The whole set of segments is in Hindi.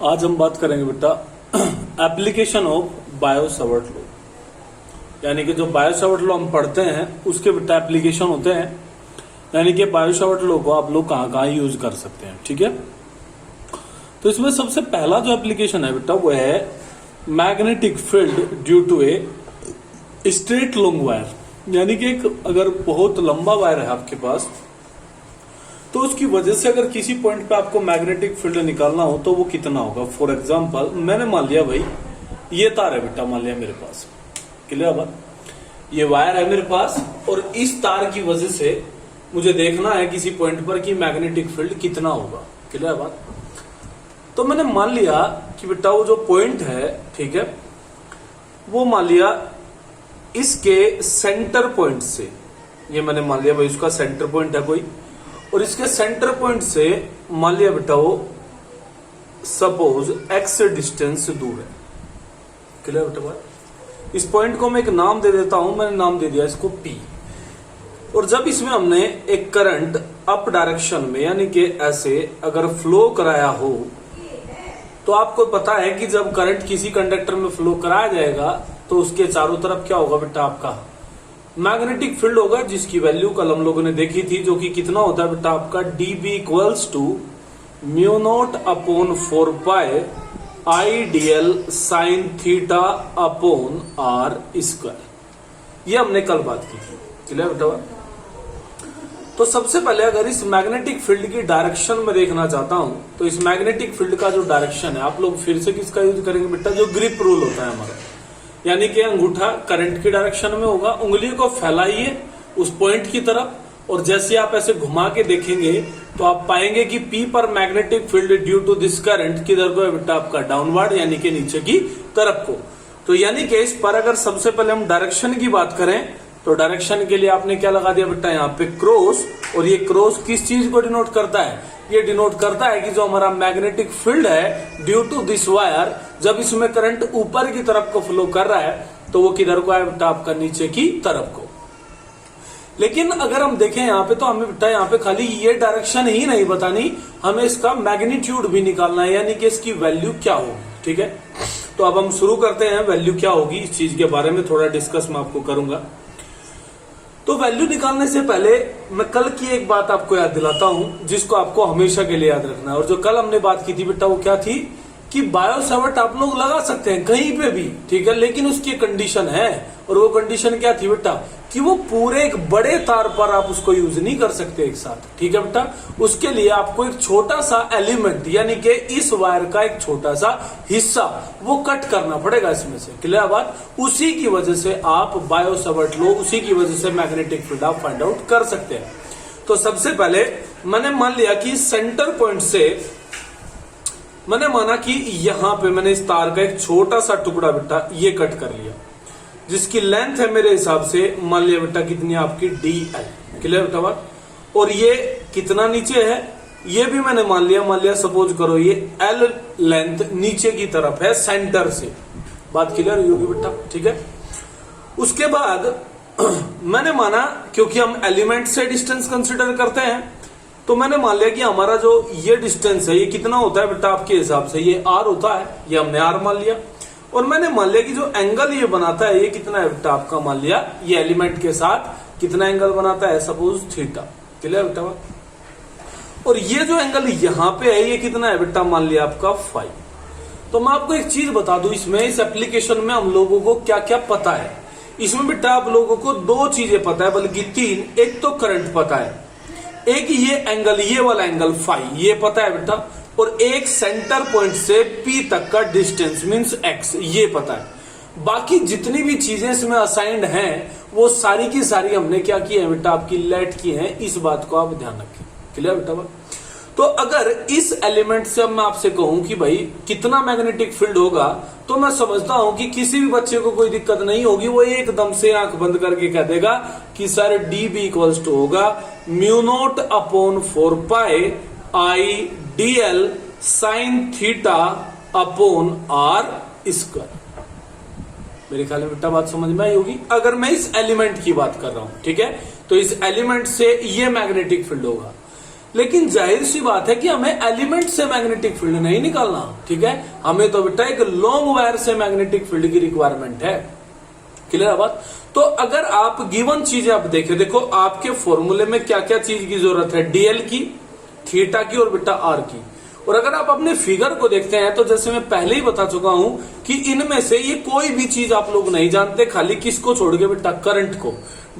आज हम बात करेंगे बेटा एप्लीकेशन ऑफ बायो-सावर्ट लॉ, यानी कि जो बायो-सावर्ट लॉ हम पढ़ते हैं उसके बेटा एप्लीकेशन होते हैं, यानी कि बायो-सावर्ट लॉ को आप लोग कहाँ कहाँ यूज कर सकते हैं। ठीक है, तो इसमें सबसे पहला जो एप्लीकेशन है बेटा वो है magnetic field due to a straight long wire, यानी कि एक अगर बहुत लंबा वायर है आपके पास तो उसकी वजह से अगर किसी पॉइंट पे आपको मैग्नेटिक फील्ड निकालना हो तो वो कितना होगा। फॉर एग्जांपल मैंने मान लिया भाई ये तार है बेटा, मान लिया मेरे पास, क्लियर बात, ये वायर है मेरे पास और इस तार की वजह से मुझे देखना है किसी पॉइंट पर कि मैग्नेटिक फील्ड कितना होगा, क्लियर बात। तो मैंने मान लिया कि बेटा वो जो पॉइंट है, ठीक है, वो मान लिया इसके सेंटर पॉइंट से, ये मैंने मान लिया भाई उसका सेंटर पॉइंट है कोई, और इसके सेंटर पॉइंट से मान लिया बेटा वो सपोज एक्स डिस्टेंस दूर है, क्लियर बेटा बात। इस पॉइंट को मैं एक नाम दे देता हूं, मैंने नाम दे दिया इसको पी। और जब इसमें हमने एक करंट अप डायरेक्शन में यानी कि ऐसे अगर फ्लो कराया हो तो आपको पता है कि जब करंट किसी कंडक्टर में फ्लो कराया जाएगा तो उसके चारों तरफ क्या होगा बेटा, आपका मैग्नेटिक फील्ड होगा, जिसकी वैल्यू कल हम लोगों ने देखी थी, जो कि कितना होता है बेटा आपका dB equals to mu naught upon 4 pi I dl sine theta upon r square. ये हमने कल बात की थी, क्लियर बेटा। तो सबसे पहले अगर इस मैग्नेटिक फील्ड की डायरेक्शन में देखना चाहता हूं तो इस मैग्नेटिक फील्ड का जो डायरेक्शन है, आप लोग फिर से किसका यूज करेंगे बेटा, जो ग्रिप रूल होता है हमारा, यानी कि अंगूठा करंट की डायरेक्शन में होगा, उंगली को फैलाइए उस पॉइंट की तरफ और जैसे आप ऐसे घुमा के देखेंगे तो आप पाएंगे कि P पर magnetic field due to this current किधर को है बेटा, आपका डाउनवर्ड, यानी कि नीचे की तरफ को। तो यानी कि इस पर अगर सबसे पहले हम डायरेक्शन की बात करें तो डायरेक्शन के लिए आपने क्या लगा दिया बेटा, यहाँ पे क्रॉस, और ये क्रॉस किस चीज को डिनोट करता है, ये डिनोट करता है कि जो हमारा मैग्नेटिक फील्ड है ड्यू टू दिस वायर, जब इसमें करंट ऊपर की तरफ को फ्लो कर रहा है तो वो किधर को है बेटा, आपका नीचे की तरफ को। लेकिन अगर हम देखें यहाँ पे तो हमें बेटा यहाँ पे खाली ये डायरेक्शन ही नहीं बतानी, हमें इसका मैग्नीट्यूड भी निकालना है, यानी कि इसकी वैल्यू क्या होगी। ठीक है, तो अब हम शुरू करते हैं, वैल्यू क्या होगी इस चीज के बारे में थोड़ा डिस्कस मैं आपको करूंगा। तो वैल्यू निकालने से पहले मैं कल की एक बात आपको याद दिलाता हूं जिसको आपको हमेशा के लिए याद रखना है। और जो कल हमने बात की थी बेटा वो क्या थी कि बायो-सावर्ट आप लोग लगा सकते हैं कहीं पे भी, ठीक है, लेकिन उसकी कंडीशन है, और वो कंडीशन क्या थी बेटा कि वो पूरे एक बड़े तार पर आप उसको यूज नहीं कर सकते एक साथ। ठीक है बेटा, उसके लिए आपको एक छोटा सा एलिमेंट यानी कि इस वायर का एक छोटा सा हिस्सा वो कट करना पड़ेगा इसमें से, क्लियर बात। उसी की वजह से आप बायो-सावर्ट लॉ, उसी की वजह से मैग्नेटिक फील्ड आप फाइंड आउट कर सकते हैं। तो सबसे पहले मैंने मान लिया कि सेंटर पॉइंट से मैंने माना कि यहां पे मैंने इस तार का एक छोटा सा टुकड़ा बेटा ये कट कर लिया, जिसकी लेंथ है मेरे हिसाब से मान लिया बेटा कितनी आपकी DL, क्लियर बेटा बात। और ये कितना नीचे है ये भी मैंने मान लिया सपोज करो ये L लेंथ नीचे की तरफ है सेंटर से, बात क्लियर होगी बेटा। ठीक है, उसके बाद मैंने माना क्योंकि हम एलिमेंट से डिस्टेंस कंसिडर करते हैं तो मैंने मान लिया कि हमारा जो ये डिस्टेंस है ये कितना होता है बेटा आपके हिसाब से, ये R होता है, ये हमने R मान लिया। और मैंने मान लिया कि जो एंगल ये बनाता है ये कितना है बेटा आपका, मान लिया ये एलिमेंट के साथ कितना एंगल बनाता है, सपोज थीटा, क्लियर बेटा। और ये जो एंगल यहाँ पे है ये कितना है बेटा, मान लिया आपका 5। तो मैं आपको एक चीज बता दूं, इसमें इस एप्लीकेशन में हम लोगों को क्या क्या पता है। इसमें बेटा आप लोगों को 2 चीजें पता है, बल्कि 3। एक तो करंट पता है, एक ये एंगल, ये वाला एंगल फाई ये पता है बेटा, और एक सेंटर पॉइंट से P तक का डिस्टेंस मींस x ये पता है। बाकी जितनी भी चीजें इसमें असाइंड हैं वो सारी की सारी हमने क्या की है बेटा, आपकी लेट की है, इस बात को आप ध्यान रखें, क्लियर बेटा। तो अगर इस एलिमेंट से अब मैं आपसे कहूं कि भाई कितना मैग्नेटिक फील्ड होगा तो मैं समझता हूं कि किसी भी बच्चे को कोई दिक्कत नहीं होगी, वो एकदम से आंख बंद करके कह देगा कि सर dB इक्वल्स टू होगा mu naught upon 4 pi I dl sine theta upon r square. मेरे ख्याल में बेटा बात समझ में आई होगी। अगर मैं इस एलिमेंट की बात कर रहा हूं, ठीक है, तो इस एलिमेंट से ये मैग्नेटिक फील्ड होगा। लेकिन जाहिर सी बात है कि हमें एलिमेंट से मैग्नेटिक फील्ड नहीं निकालना, ठीक है, हमें तो बेटा एक लॉन्ग वायर से मैग्नेटिक फील्ड की रिक्वायरमेंट है। क्लियर है बात। तो अगर आप गिवन चीजें आप देखें, देखो आपके फॉर्मूले में क्या क्या चीज की जरूरत है, डीएल की, थीटा की और बेटा आर की। और अगर आप अपने फिगर को देखते हैं तो जैसे मैं पहले ही बता चुका हूं कि इनमें से ये कोई भी चीज आप लोग नहीं जानते, खाली किसको छोड़ के बेटा, करंट को।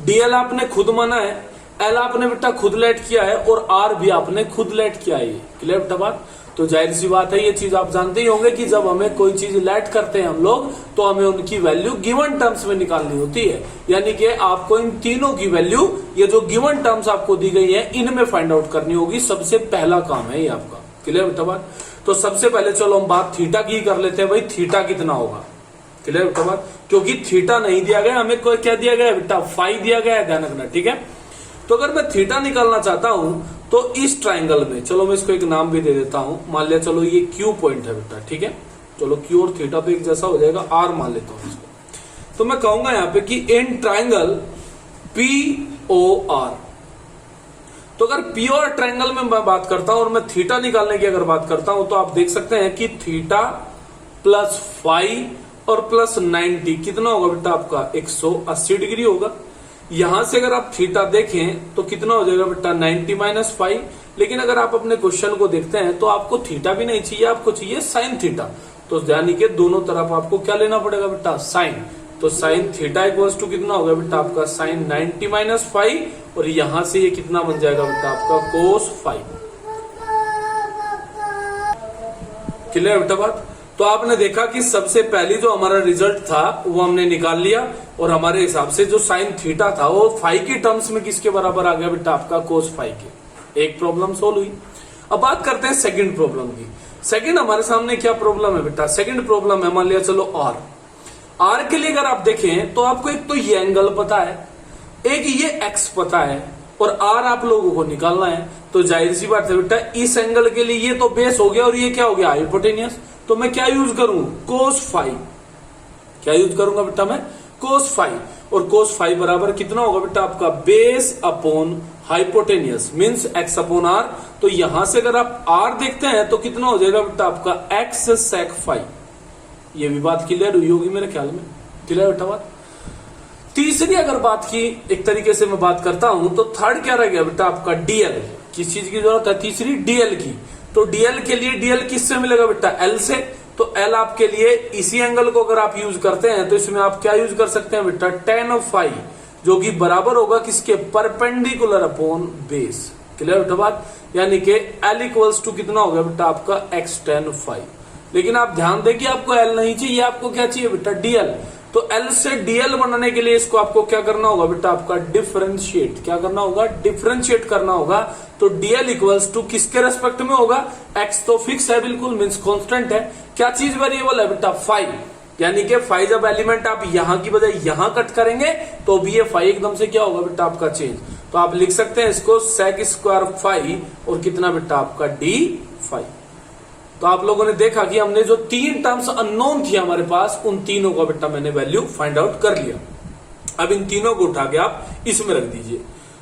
डीएल आपने खुद माना है, एल आपने बेटा खुद लेट किया है और आर भी आपने खुद लेट किया है। क्लियर बेटा बात। तो जाहिर सी बात है ये चीज आप जानते ही होंगे कि जब हमें कोई चीज लेट करते हैं हम लोग तो हमें उनकी वैल्यू गिवन टर्म्स में निकालनी होती है, यानी कि आपको इन तीनों की वैल्यू, ये जो गिवन टर्म्स आपको दी गई है, इनमें फाइंड आउट करनी होगी। सबसे पहला काम है ये आपका। क्लियर बेटा बात। तो सबसे पहले चलो हम बात थीटा की कर लेते हैं, भाई थीटा कितना होगा। क्लियर बेटा बात। क्योंकि थीटा नहीं दिया गया, हमें कोई क्या दिया गया है बेटा, फाई दिया गया है, ध्यान रखना, ठीक है। तो अगर मैं थीटा निकालना चाहता हूं तो इस ट्राइंगल में, चलो मैं इसको एक नाम भी दे देता हूं, मान लिया चलो ये क्यू पॉइंट है बेटा, ठीक है। चलो क्यू और थीटा तो एक जैसा हो जाएगा, आर मान लेता हूं इसको। तो मैं कहूंगा यहां पे कि in triangle P O R. तो अगर पी और ट्राइंगल में मैं बात करता हूं और मैं थीटा निकालने की अगर बात करता हूं तो आप देख सकते हैं कि थीटा प्लस फाई और प्लस 90 कितना होगा बेटा आपका 180 डिग्री होगा। यहां से अगर आप थीटा देखें तो कितना हो जाएगा बेटा 90 माइनस फाइव। लेकिन अगर आप अपने क्वेश्चन को देखते हैं तो आपको थीटा भी नहीं चाहिए, आपको चाहिए साइन थीटा। तो यानी कि दोनों तरफ आपको क्या लेना पड़ेगा बेटा, साइन। तो साइन थीटा इक्वल्स टू कितना होगा बेटा आपका साइन 90 माइनस फाइव, और यहां से ये कितना बन जाएगा बेटा आपका कोस 5। क्लियर बेटा बात। तो आपने देखा कि सबसे पहली जो हमारा रिजल्ट था वो हमने निकाल लिया, और हमारे हिसाब से जो साइन थीटा था वो फाइव की टर्म्स में किसके बराबर आ गया बेटा आपका कोस 5 के। एक प्रॉब्लम सोल्व हुई। अब बात करते हैं सेकंड प्रॉब्लम की। सेकंड हमारे सामने क्या प्रॉब्लम है बेटा, सेकंड प्रॉब्लम है मान लिया चलो आर। आर के लिए अगर आप देखें तो आपको एक तो ये एंगल पता है, एक ये एक्स पता है, और आर आप लोगों को निकालना है। तो जाहिर सी बात है बेटा इस एंगल के लिए ये तो बेस हो गया और ये क्या हो गया हाइपोटेनियस। तो मैं क्या यूज करूं, कोस 5। क्या यूज करूंगा बेटा मैं, कोस 5। और कोस 5 बराबर कितना होगा बेटा आपका base upon hypotenuse means x upon r. तो यहां से अगर आप आर देखते हैं तो कितना हो जाएगा बेटा आपका एक्स सेक 5। ये भी बात क्लियर हुई होगी मेरे ख्याल में। क्लियर बेटा बात। तीसरी अगर बात की एक तरीके से मैं बात करता हूं तो थर्ड क्या रह गया बेटा आपका डीएल। किस चीज की जरूरत है, तीसरी डीएल की। तो डीएल के लिए डीएल किससे मिलेगा बेटा, एल से। तो एल आपके लिए इसी एंगल को अगर आप यूज करते हैं तो इसमें आप क्या यूज कर सकते हैं बेटा tan फाई, जो कि बराबर होगा किसके, परपेंडिकुलर अपॉन बेस। क्लियर बेटा बात। यानी कि एल इक्वल्स टू कितना होगा बेटा आपका एक्स tan फाई। लेकिन आप ध्यान दें कि आपको एल नहीं चाहिए, आपको क्या चाहिए बेटा डीएल। तो एल से डीएल बनाने के लिए इसको आपको क्या करना होगा बेटा आपका डिफरेंशिएट। क्या करना होगा, डिफरेंशिएट करना होगा। तो डीएल इक्वल्स टू किसके रेस्पेक्ट में होगा, एक्स तो फिक्स है बिल्कुल मींस कांस्टेंट है, क्या चीज वेरिएबल है बेटा फाइव। यानी कि फाइव जब एलिमेंट आप यहां की बजाय यहां कट करेंगे तो भी ये फाइव एकदम से क्या होगा बेटा आपका चेंज। तो आप लिख सकते हैं इसको सेक स्क्वायर 5 और कितना बेटा आपका डी 5। तो आप लोगों ने देखा कि हमने जो तीन टर्म्स अननोन थी हमारे पास, उन तीनों का बेटा मैंने वैल्यू फाइंड आउट कर लिया। अब इन तीनों को उठा के आप इसमें रख दीजिए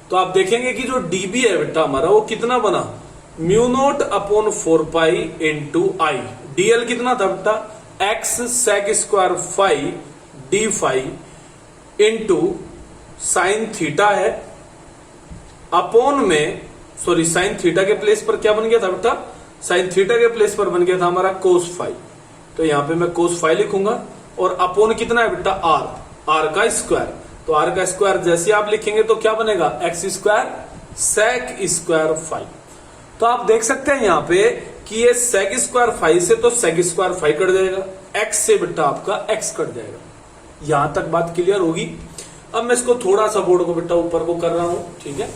तो आप देखेंगे कि जो डीबी है बेटा हमारा वो कितना बना, mu naught upon 4 pi into I. DL कितना था बेटा, x sec square 5 D 5 into sine theta है अपॉन में, सॉरी साइन थीटा के प्लेस पर क्या बन गया था बेटा, साइन थीटा के प्लेस पर बन गया था हमारा कोस 5। तो यहां पे मैं कोस 5 लिखूंगा और अपॉन कितना है बेटा आर, आर का स्क्वायर। तो आर का स्क्वायर जैसे आप लिखेंगे तो क्या बनेगा, एक्स स्क्वायर सेक स्क्वायर 5। तो आप देख सकते हैं यहां पे कि ये सेक स्क्वायर 5 से तो सेक स्क्वायर 5 कट जाएगा, एक्स से बेटा आपका एक्स कट जाएगा। यहां तक बात क्लियर होगी। अब मैं इसको थोड़ा सा बोर्ड को बेटा ऊपर को कर रहा हूं, ठीक है,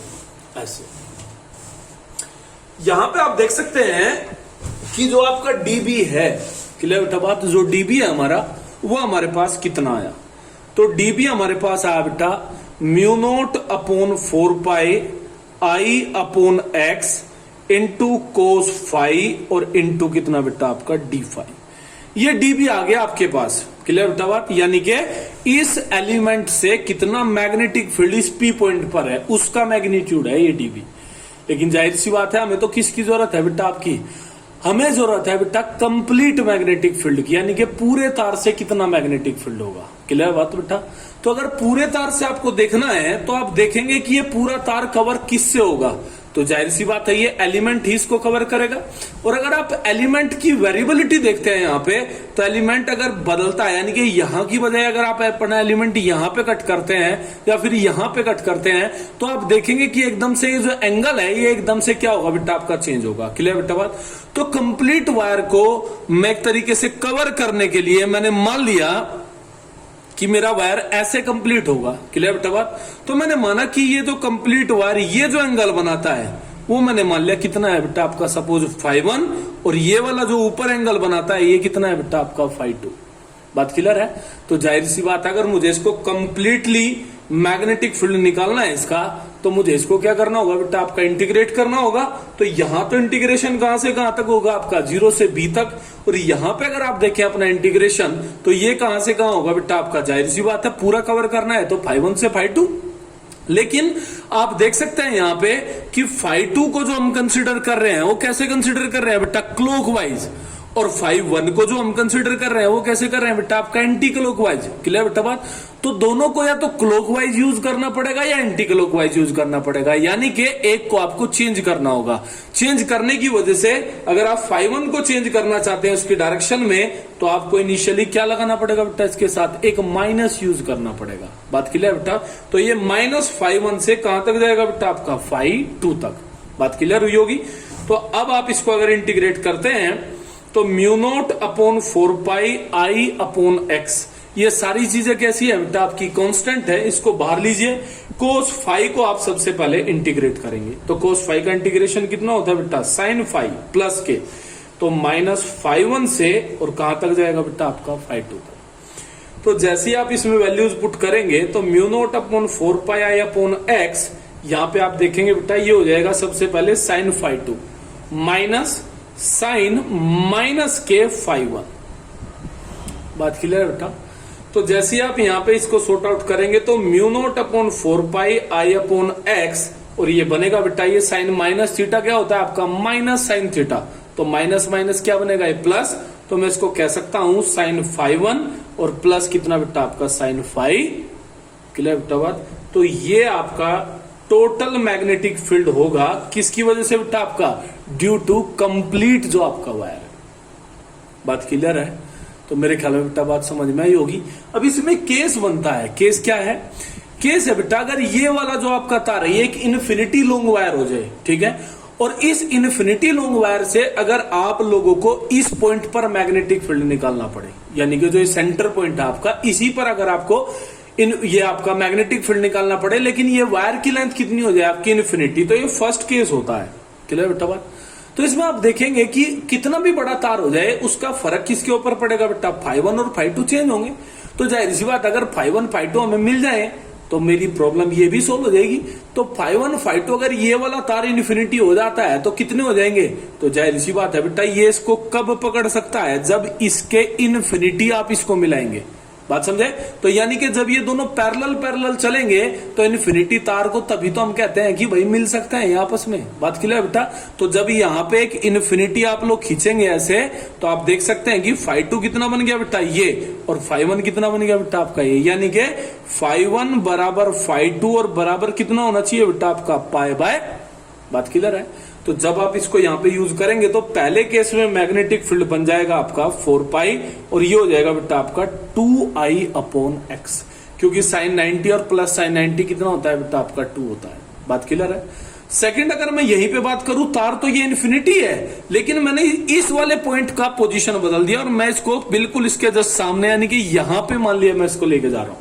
ऐसे। यहां पे आप देख सकते हैं कि जो आपका डीबी है, क्लियर बेटा बात, जो डीबी है हमारा वो हमारे पास कितना आया। तो डीबी हमारे पास आया बेटा म्यू नोट अपॉन 4 पाई आई अपॉन एक्स इंटू कोस 5 और इंटू कितना बेटा आपका डी 5। ये डीबी आ गया आपके पास। क्लियर बेटा बात। यानी कि इस एलिमेंट से कितना मैग्नेटिक फील्ड इस पी पॉइंट पर है उसका मैग्नीट्यूड है ये डीबी। लेकिन जाहिर सी बात है हमें तो किसकी जरूरत है बेटा, आपकी। हमें जरूरत है बेटा कंप्लीट मैग्नेटिक फील्ड की, यानी कि पूरे तार से कितना मैग्नेटिक फील्ड होगा। क्लियर बात बेटा। तो अगर पूरे तार से आपको देखना है तो आप देखेंगे कि ये पूरा तार कवर किससे होगा, तो जाहिर सी बात है ये एलिमेंट ही इसको कवर करेगा। और अगर आप एलिमेंट की वेरिएबिलिटी देखते हैं यहाँ पे, तो एलिमेंट अगर बदलता है, यानी कि यहाँ की बजाय अगर आप अपना एलिमेंट यहाँ पे कट करते हैं या फिर यहाँ पे कट करते हैं, तो आप देखेंगे कि एकदम से ये जो एंगल है ये एकदम से क्या होगा बेटा, आपका चेंज होगा। क्लियर बेटा बात। तो कंप्लीट वायर को मैं एक तरीके से कवर करने के लिए मैंने मान लिया कि मेरा वायर ऐसे कंप्लीट होगा। क्लियर बेटा बात। तो मैंने माना कि ये जो कंप्लीट वायर ये जो एंगल बनाता है वो मैंने मान लिया कितना है बेटा आपका, सपोज φ1, और ये वाला जो ऊपर एंगल बनाता है ये कितना है बेटा आपका φ2। बात क्लियर है। तो जाहिर सी बात है अगर मुझे इसको कंप्लीटली मैग्नेटिक फील्ड निकालना है इसका, तो मुझे इसको क्या करना होगा बेटा, आपका इंटीग्रेट करना होगा। तो यहां तो इंटीग्रेशन कहां से कहां तक होगा आपका, 0 से b तक। और यहां पे अगर आप देखें अपना इंटीग्रेशन, तो ये कहां से कहां होगा बेटा आपका, जाहिर सी बात है पूरा कवर करना है तो φ1 से φ2। लेकिन आप देख सकते हैं यहां पे कि φ2 को जो हम कंसिडर कर रहे हैं वो कैसे कंसिडर कर रहे हैं बेटा, क्लॉकवाइज। और φ1 को जो हम कंसिडर कर रहे हैं वो कैसे कर रहे हैं बेटा, आपका एंटी क्लॉकवाइज। क्लियर बेटा बात। तो दोनों को या तो क्लॉकवाइज यूज करना पड़ेगा या एंटी क्लॉकवाइज यूज करना पड़ेगा, यानी कि एक को आपको चेंज करना होगा। चेंज करने की वजह से अगर आप φ1 को चेंज करना चाहते हैं उसकी डायरेक्शन में, तो आपको इनिशियली क्या लगाना पड़ेगा बेटा, इसके साथ एक माइनस यूज करना पड़ेगा। बात क्लियर बेटा। तो ये -φ1 से कहां तक जाएगा बेटा, आपका φ2 तक। बात क्लियर हुई होगी। तो अब आप इसको अगर इंटीग्रेट करते हैं तो μ0/4πI/x, ये सारी चीजें कैसी है बेटा, आपकी कांस्टेंट है। इसको बाहर लीजिए। cos फाई को आप सबसे पहले इंटीग्रेट करेंगे, तो cos फाई का इंटीग्रेशन कितना होता है बेटा, sin फाई प्लस के, तो -φ1 से और कहां तक जाएगा बेटा आपका φ2 तक। तो जैसे ही आप इसमें वैल्यूज पुट करेंगे तो μ0/4πI/x, यहां पे आप देखेंगे बेटा ये हो जाएगा सबसे पहले sin φ2 माइनस साइन माइनस के φ1। बात क्लियर है बेटा। तो जैसे आप यहां पे इसको सॉर्ट आउट करेंगे तो μ0/4πI/x, और ये बनेगा बेटा ये साइन माइनस थीटा क्या होता है आपका, माइनस साइन थीटा। तो माइनस माइनस क्या बनेगा, ये प्लस। तो मैं इसको कह सकता हूं साइन φ1 और प्लस कितना बेटा आपका साइन फाई। क्लियर बेटा बात। तो ये आपका टोटल मैग्नेटिक फील्ड होगा किसकी वजह से बेटा, आपका ड्यू टू कंप्लीट जो आपका वायर है। बात क्लियर है। तो मेरे ख्याल में बेटा बात समझ में आई होगी। अब इसमें केस बनता है। केस क्या है, केस है बेटा अगर ये वाला जो आपका तार है ये एक इन्फिनिटी लॉन्ग वायर हो जाए, ठीक है, और इस इन्फिनिटी लॉन्ग वायर से अगर आप लोगों को इस पॉइंट पर मैग्नेटिक फील्ड निकालना पड़े, यानी कि जो सेंटर पॉइंट है आपका, इसी पर अगर आपको ये आपका मैग्नेटिक फील्ड निकालना पड़े, लेकिन ये वायर की लेंथ कितनी हो जाए आपकी, इन्फिनिटी, तो ये फर्स्ट केस होता है। क्लियर बेटा बात। तो इसमें आप देखेंगे कि कितना भी बड़ा तार हो जाए उसका फर्क किसके ऊपर पड़ेगा बेटा, φ1 और φ2 चेंज होंगे। तो जाहिर सी बात अगर φ1 φ2 हमें मिल जाए तो मेरी प्रॉब्लम ये भी सोल्व हो जाएगी। तो φ1 φ2 अगर ये वाला तार इन्फिनिटी हो जाता है तो कितने हो जाएंगे, तो जाहिर सी बात है बेटा ये इसको कब पकड़ सकता है, जब इसके इन्फिनिटी आप इसको मिलाएंगे। बात समझे। तो यानी कि जब ये दोनों पैरेलल चलेंगे तो इन्फिनिटी तार को तभी तो हम कहते हैं कि भाई मिल सकते हैं आपस में। बात क्लियर बेटा। तो जब यहाँ पे एक इन्फिनिटी आप लोग खींचेंगे ऐसे, तो आप देख सकते हैं कि φ2 कितना बन गया बेटा ये, और φ1 कितना बन गया बेटा आपका ये, यानी कि φ1 बराबर φ2 और बराबर कितना होना चाहिए बेटा आपका π/। बात क्लियर है। तो जब आप इसको यहाँ पे यूज करेंगे तो पहले केस में मैग्नेटिक फील्ड बन जाएगा आपका 4π, और ये हो जाएगा बेटा आपका 2I/x, क्योंकि साइन 90 और प्लस साइन 90 कितना होता है बेटा आपका 2 होता है। बात क्लियर है। सेकंड अगर मैं यहीं पे बात करूं, तार तो ये इन्फिनिटी है, लेकिन मैंने इस वाले पॉइंट का पोजीशन बदल दिया और मैं इसको बिल्कुल इसके जस्ट सामने, यानी कि यहां पे मान लिया मैं इसको लेके जा रहा हूं।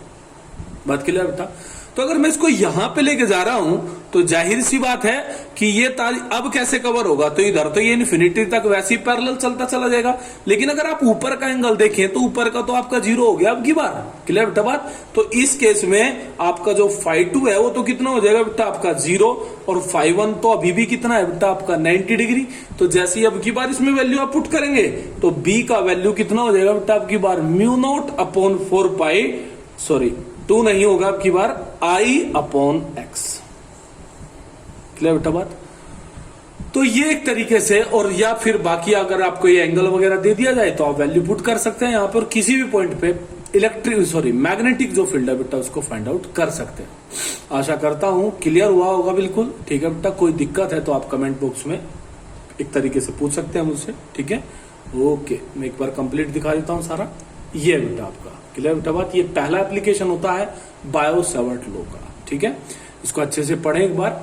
बात क्लियर बेटा। तो अगर मैं इसको यहां पे लेके जा रहा हूं तो जाहिर सी बात है कि ये तार अब कैसे कवर होगा, तो इधर तो ये इन्फिनिटी तक वैसे ही पैरेलल चलता चला जाएगा। लेकिन अगर आप ऊपर का एंगल देखें तो ऊपर का तो आपका 0 हो गया अब की बार। क्लियर बेटा बात। तो इस केस में आपका जो φ2 है वो तो कितना हो जाएगा बेटा आपका 0, और φ1 तो अभी भी कितना है बेटा आपका 90 डिग्री। तो जैसे ही अब की बार इसमें वैल्यू आप पुट करेंगे तो b का वैल्यू कितना हो जाएगा बेटा आपकी बार μ0/4π, सॉरी 2 नहीं होगा आपकी बार I/x। क्लियर बेटा बात। तो ये एक तरीके से, और या फिर बाकी अगर आपको ये एंगल वगैरह दे दिया जाए तो आप वैल्यू पुट कर सकते हैं यहाँ पर, किसी भी पॉइंट पे मैग्नेटिक जो फील्ड है बेटा उसको फाइंड आउट कर सकते हैं। आशा करता हूं क्लियर हुआ होगा बिल्कुल। ठीक है बेटा, कोई दिक्कत है तो आप कमेंट बॉक्स में एक तरीके से पूछ सकते हैं मुझसे। ठीक है, ओके, मैं एक बार कंप्लीट दिखा देता हूं सारा। ये बेटा आपका क्लियर बेटा बात, ये पहला एप्लीकेशन होता है बायो-सैवर्ट लॉ का। ठीक है, इसको अच्छे से पढ़ें एक बार।